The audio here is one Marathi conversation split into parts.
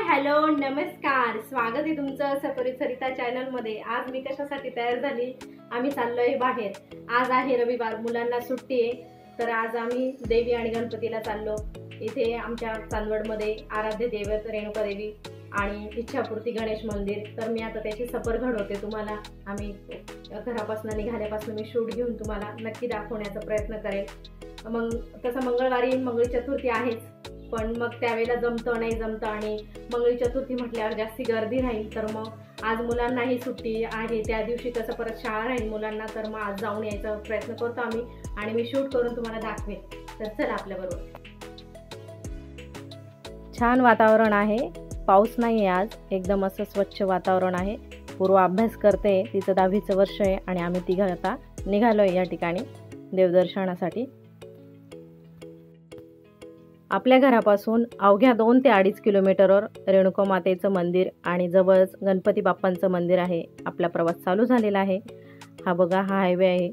हॅलो नमस्कार, स्वागत आहे तुमचं सफरी सरिता चॅनल मध्ये। आज मी कशासाठी तयार झाली, आम्ही चाललोय बाहेर। आज आहे रविवार, मुलांना सुट्टी आहे, तर आज आम्ही देवी आणि गणपतीला चाललो। इथे आमच्या चांदवड मध्ये आराध्य दैवत रेणुका देवी आणि इच्छापूर्ती गणेश मंदिर। तर मी आता त्याची सफर घडवते तुम्हाला। आम्ही घरापासून निघाल्यापासून मी शूट घेऊन तुम्हाला नक्की दाखवण्याचा प्रयत्न करेल। मग तसं मंगळवारी मंगळ चतुर्थी आहेच, पण मग त्यावेळेला जमतं नाही जमतं, आणि मंगळ चतुर्थी म्हटल्यावर जास्ती गर्दी राहील। तर मग आज मुलांनाही सुट्टी आहे, त्या दिवशी कसं परत शाळा राहील मुलांना, तर मग आज जाऊन यायचा प्रयत्न करतो आम्ही आणि मी शूट करून तुम्हाला दाखवेन। तर चला आपल्याबरोबर। छान वातावरण आहे, पाऊस नाही आहे आज, एकदम असं स्वच्छ वातावरण आहे। पूर्व अभ्यास करते, तिचं 10वीचं वर्ष आहे आणि आम्ही तिघं आता निघालोय या ठिकाणी देवदर्शनासाठी। आपल्या घरापासून अवघ्या 2 ते 2.5 किलोमीटरवर रेणुका मातेचं मंदिर आणि जवळच गणपती बाप्पांचं मंदिर आहे। आपला प्रवास चालू झालेला आहे। हा बघा, हा हायवे आहे,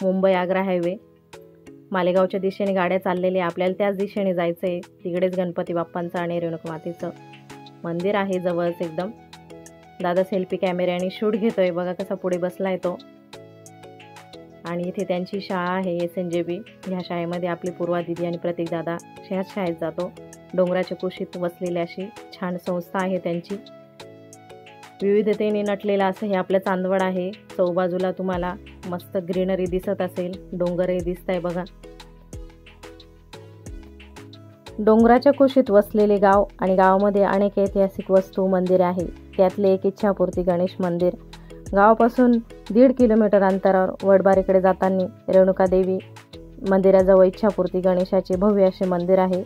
मुंबई आग्रा हायवे। मालेगावच्या दिशेने गाड्या चाललेल्या, आपल्याला त्याच दिशेने जायचं आहे। तिकडेच गणपती बाप्पांचं आणि रेणुका मातेचं मंदिर आहे जवळच एकदम। दादा सेल्फी कॅमेऱ्याने शूट घेतोय, बघा कसा पुढे बसलाय तो। आणि इथे त्यांची शाळा आहे SNJB। ह्या शाळेमध्ये आपली पूर्वा दिदी आणि प्रतीक दादा ह्याच शाळेत जातो। डोंगराच्या कुशीत वसलेली अशी छान संस्था आहे त्यांची। विविधतेने नटलेलं असं हे आपलं चांदवड आहे। चौबाजूला तुम्हाला मस्त ग्रीनरी दिसत असेल, डोंगरही दिसतंय बघा। डोंगराच्या कुशीत वसलेले गाव आणि गावामध्ये अनेक ऐतिहासिक वस्तू, मंदिरे आहे। त्यातले एक इच्छापूर्ती गणेश मंदिर। गावापासून 1.5 किलोमीटर अंतरावर वडबारीकडे जाताना रेणुका देवी मंदिराजवळ इच्छापूर्ती गणेशाचे भव्य असे मंदिर आहे।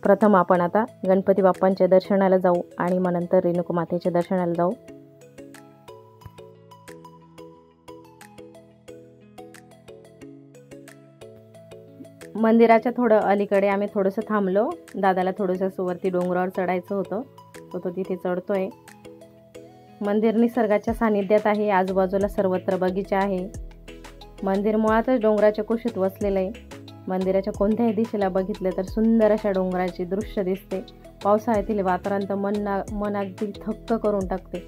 प्रथम आपण आता गणपती बाप्पांच्या दर्शनाला जाऊ आणि मग नंतर रेणुका मातेच्या दर्शनाला जाऊ। मंदिराच्या थोडं अलीकडे आम्ही थोडंसं थांबलो, दादाला थोडंसं वरती डोंगरावर चढायचं होतं, तो तिथे चढतोय। मंदिर निसर्गाच्या सानिध्यात आहे, आजूबाजूला सर्वत्र बगीचा आहे। मंदिर मुळातच डोंगराच्या कुशीत वसलेलं आहे। मंदिराच्या कोणत्याही दिशेला बघितलं तर सुंदर अशा डोंगराचे दृश्य दिसते। पावसाळ्यातील वातावरण तर मन अगदी थक्क करून टाकते।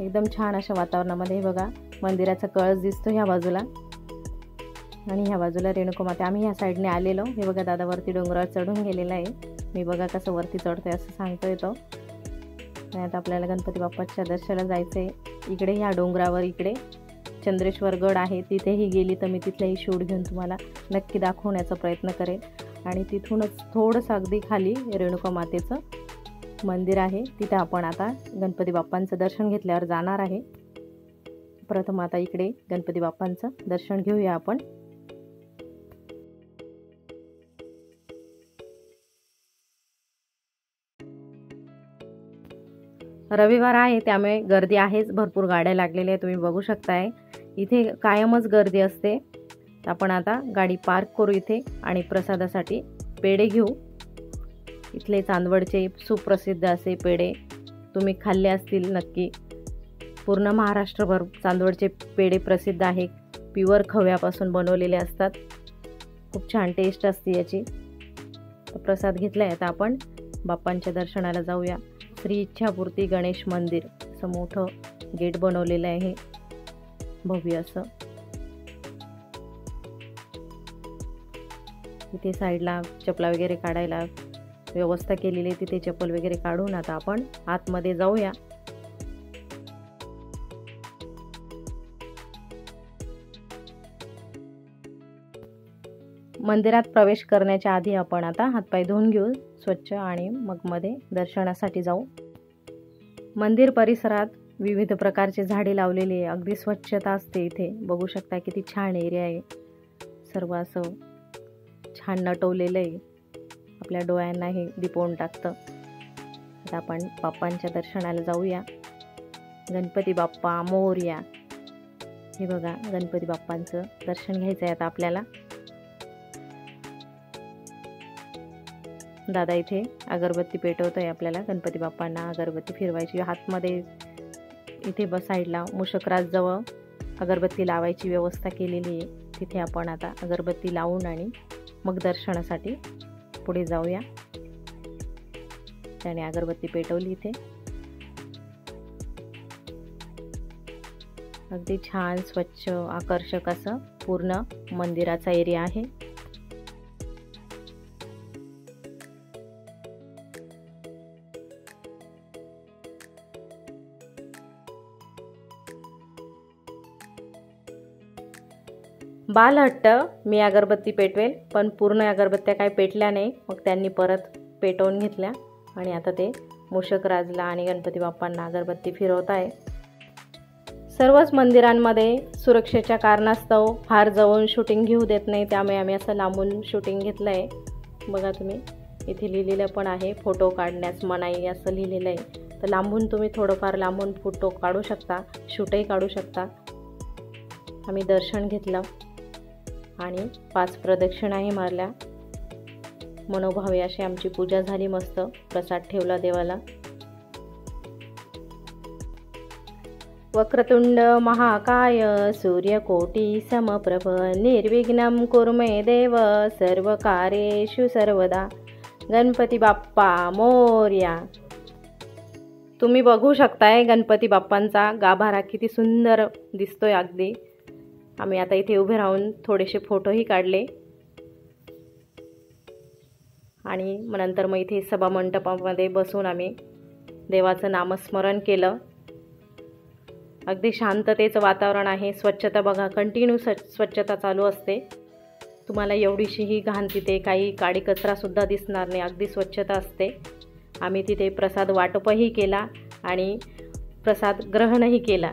एकदम छान अशा वातावरणामध्ये बघा मंदिराचा कळस दिसतो ह्या बाजूला, आणि ह्या बाजूला रेणुका माता। आम्ही ह्या साईडने आलेलो, हे बघा दादा वरती डोंगरावर चढून गेलेला आहे। मी बघा कसं वरती चढतोय असं सांगतोय तो। आता आपल्याला गणपती बाप्पाच्या दर्शनाला जायचं आहे। इकडे ह्या डोंगरावर इकडे चंद्रेश्वर गड आहे, तिथेही गेली तर मी तिथलेही शूट घेऊन तुम्हाला नक्की दाखवण्याचा प्रयत्न करेन। आणि तिथूनच थोडंसं अगदी खाली रेणुका मातेचं मंदिर आहे, तिथे आपण आता गणपती बाप्पांचं दर्शन घेतल्यावर जाणार आहे। प्रथम आता इकडे गणपती बाप्पांचं दर्शन घेऊया आपण। रविवार आहे त्यामुळे गर्दी आहेच, भरपूर गाड्या लागलेल्या आहेत, तुम्ही बघू शकताय। इथे कायमच गर्दी असते। आपण आता गाडी पार्क करू इथे आणि प्रसादासाठी पेढे घेऊ। इथले चांदवडचे सुप्रसिद्ध असे पेढे तुम्ही खाल्ले असतील नक्की। पूर्ण महाराष्ट्रभर चांदवडचे पेढे प्रसिद्ध आहे, प्युअर खव्यापासून बनवलेले असतात। खूप छान टेस्ट असते याची। तर प्रसाद घेतलाय, आता आपण बाप्पांच्या दर्शनाला जाऊया। श्री इच्छापूर्ती गणेश मंदिर, असं मोठं गेट बनवलेलं आहे भव्य असं। इथे साईडला चपला वगैरे काढायला व्यवस्था केलेली आहे, तिथे चप्पल वगैरे काढून आता आपण आतमध्ये जाऊया। मंदिरात प्रवेश करण्याच्या आधी आपण आता हातपाय धुवून घेऊ स्वच्छ आणि मग मध्ये दर्शनासाठी जाऊ। मंदिर परिसरात विविध प्रकारचे झाडे लावलेली आहे, अगदी स्वच्छता असते इथे। बघू शकता किती छान एरिया आहे, सर्व असं छान नटवलेलं आहे, आपल्या डोळ्यांना हे दिपवून टाकतं। आता आपण बाप्पांच्या दर्शनाला जाऊया। गणपती बाप्पा मोरया, हे बघा गणपती बाप्पांचं दर्शन घ्यायचं आहे आता आपल्याला। दादा इथे अगरबत्ती पेटवतोय, आपल्याला गणपती बाप्पांना अगरबत्ती फिरवायची। हातमध्ये इथे साईडला मूषकराज जवळ अगरबत्ती लावायची व्यवस्था केलेली आहे, तिथे आपण आता अगरबत्ती लावून आणि मग दर्शनासाठी पुढे जाऊया। त्याने अगरबत्ती पेटवली इथे. अगदी छान स्वच्छ आकर्षक असं पूर्ण मंदिराचा एरिया आहे. बालहट्ट, मी अगरबत्ती पेटवेल, पण पूर्ण अगरबत्त्या काय पेटल्या नाही. मग त्यांनी परत पेटवून घेतल्या आणि आता ते मूषक राजला आणि गणपती बाप्पांना अगरबत्ती फिरवत आहे. सर्वच मंदिरांमध्ये सुरक्षेच्या कारणास्तव फार जवळून शूटिंग घेऊ देत नाही, त्यामुळे आम्ही असं लांबून शूटिंग घेतलं आहे. बघा तुम्ही इथे लिहिलेलं पण आहे, फोटो काढण्यास मनाई असं लिहिलेलं आहे. तर लांबून तुम्ही थोडंफार लांबून फोटो काढू शकता, शूटही काढू शकता. आम्ही दर्शन घेतलं आणि 5 प्रदक्षिणाही मारल्या. मनोभावे अशी आमची पूजा झाली. मस्त प्रसाद ठेवला देवाला. वक्रतुंड महाकाय सूर्यकोटी समप्रभ निर्विघ्नं कुरु मे देव सर्वकार्येषु सर्वदा. गणपती बाप्पा मोरया. तुम्ही बघू शकताय गणपती बाप्पांचा गाभारा किती सुंदर दिसतोय अगदी. आम्ही आता इथे उभे राहून थोडेसे फोटोही काढले आणि नंतर मग इथे सभा मंडपामध्ये बसून आम्ही देवाचं नामस्मरण केलं. अगदी शांततेचं वातावरण आहे. स्वच्छता बघा, कंटिन्यू स्वच्छता चालू असते. तुम्हाला एवढीशीही घाण तिथे काही काडी कचरासुद्धा दिसणार नाही, अगदी स्वच्छता असते. आम्ही तिथे प्रसाद वाटपही केला आणि प्रसाद ग्रहणही केला.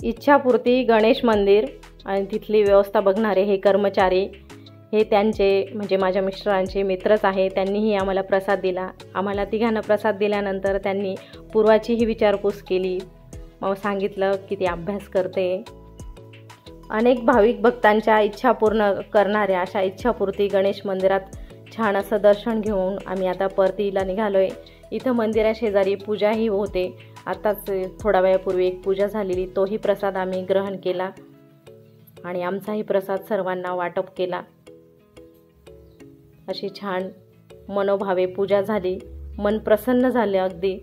इच्छापूर्ती गणेश मंदिर आणि तिथली व्यवस्था बघणारे हे कर्मचारी हे त्यांचे म्हणजे माझ्या मिस्टरांचे मित्रच आहे. त्यांनीही आम्हाला प्रसाद दिला. आम्हाला तिघांना प्रसाद दिल्यानंतर त्यांनी पूर्वाचीही विचारपूस केली. मग सांगितलं की ती अभ्यास करते. अनेक भाविक भक्तांच्या इच्छा पूर्ण करणाऱ्या अशा इच्छापूर्ती गणेश मंदिरात छान असं दर्शन घेऊन आम्ही आता परतीला निघालोय. इथं मंदिराशेजारी पूजाही होते. आताच थोड्या वेळापूर्वी एक पूजा झालेली, तोही प्रसाद आम्ही ग्रहण केला आणि आमचाही प्रसाद सर्वांना वाटप केला. अशी छान मनोभावे पूजा झाली. मन प्रसन्न झाले अगदी.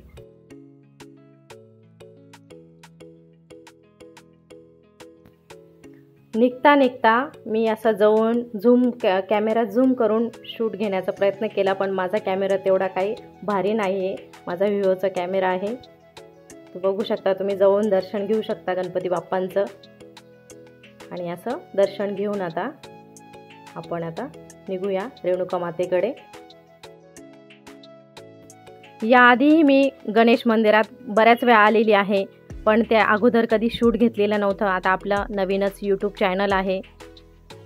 निघता मी असा जवळून कॅमेरा झूम करून शूट घेण्याचा प्रयत्न केला, पण माझा कॅमेरा तेवढा काही भारी नाही आहे. माझा विवोचा कॅमेरा आहे. तो बघू शकता तुम्ही, जवळून दर्शन घेऊ शकता गणपती बाप्पांचं. आणि असं दर्शन घेऊन आता आपण निघूया रेणुका मातेकडे. याआधीही मी गणेश मंदिरात बऱ्याच वेळा आलेली आहे, पण त्या अगोदर कधी शूट घेतलेलं नव्हतं. आता आपलं नवीनच यूट्यूब चॅनल आहे,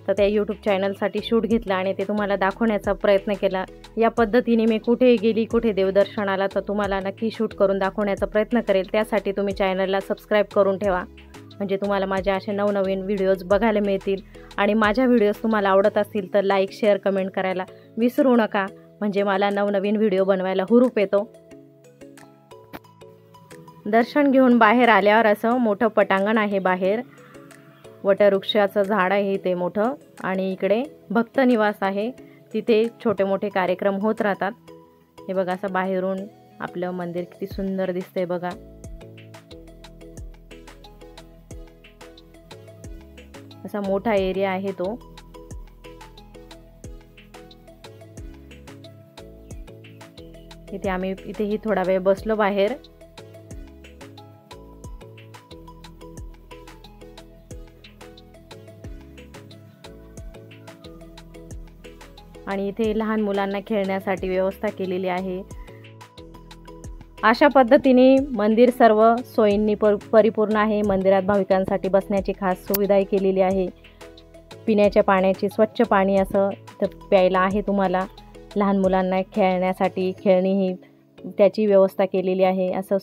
तर त्या यूट्यूब चॅनलसाठी शूट घेतलं आणि ते तुम्हाला दाखवण्याचा प्रयत्न केला. या पद्धतीने मी कुठेही गेली, कुठे देवदर्शनाला, तर तुम्हाला नक्की शूट करून दाखवण्याचा प्रयत्न करेल. त्यासाठी तुम्ही चॅनलला सबस्क्राईब करून ठेवा, म्हणजे तुम्हाला माझे असे नवनवीन व्हिडिओज बघायला मिळतील. आणि माझ्या व्हिडिओज तुम्हाला आवडत असतील तर लाईक, शेअर, कमेंट करायला विसरू नका, म्हणजे मला नवनवीन व्हिडिओ बनवायला हुरूप येतो. दर्शन घेऊन बाहेर आल्यावर असं मोठं पटांगण आहे बाहेर. वटवृक्षाचं झाड आहे ते मोठं, आणि इकडे भक्त निवास आहे. तिथे छोटे मोठे कार्यक्रम होत राहतात. हे बघा, असं बाहेरून आपलं मंदिर किती सुंदर दिसतंय बघा. असा मोठा एरिया आहे तो. इथेही थोडा वेळ बसलो बाहेर. आणि इथे लहान मुलांना खेळण्यासाठी व्यवस्था केलेली आहे. अशा पद्धतीने मंदिर सर्व सोयींनी परिपूर्ण आहे. मंदिरात भाविकांसाठी बसण्याची खास सुविधाही केलेली आहे. पिण्याच्या पाण्याची स्वच्छ पाणी असं तर प्यायला आहे तुम्हाला. लहान मुलांना खेळण्यासाठी खेळणीही त्याची व्यवस्था केलेली आहे. असं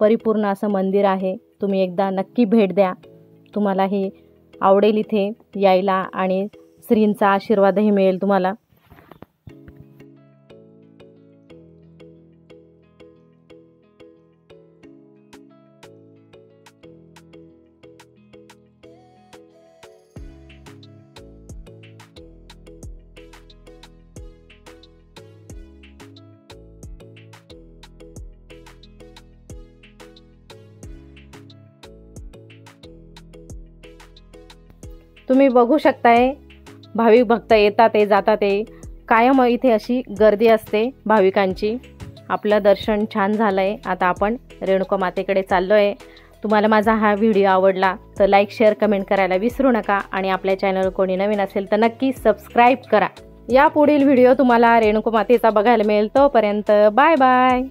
परिपूर्ण असं मंदिर आहे. तुम्ही एकदा नक्की भेट द्या, तुम्हालाही आवडेल इथे यायला आणि श्रींचा आशीर्वादही मिळेल तुम्हाला. तुम्ही बघू शकताय भाविक भक्त येतात ते जातात ते, कायम इथे अशी गर्दी असते भाविकांची। आपलं दर्शन छान झालंय, आता आपण रेणुका मातेकडे चाललोय। तुम्हाला माझा हा व्हिडिओ आवडला तर लाईक शेअर कमेंट करायला विसरू नका आणि आपल्या चॅनल कोणी नवीन असेल तर नक्की सबस्क्राईब करा। या पुढील व्हिडिओ तुम्हाला रेणुका मातेचा बघायला मिळेल, तोपर्यंत बाय बाय।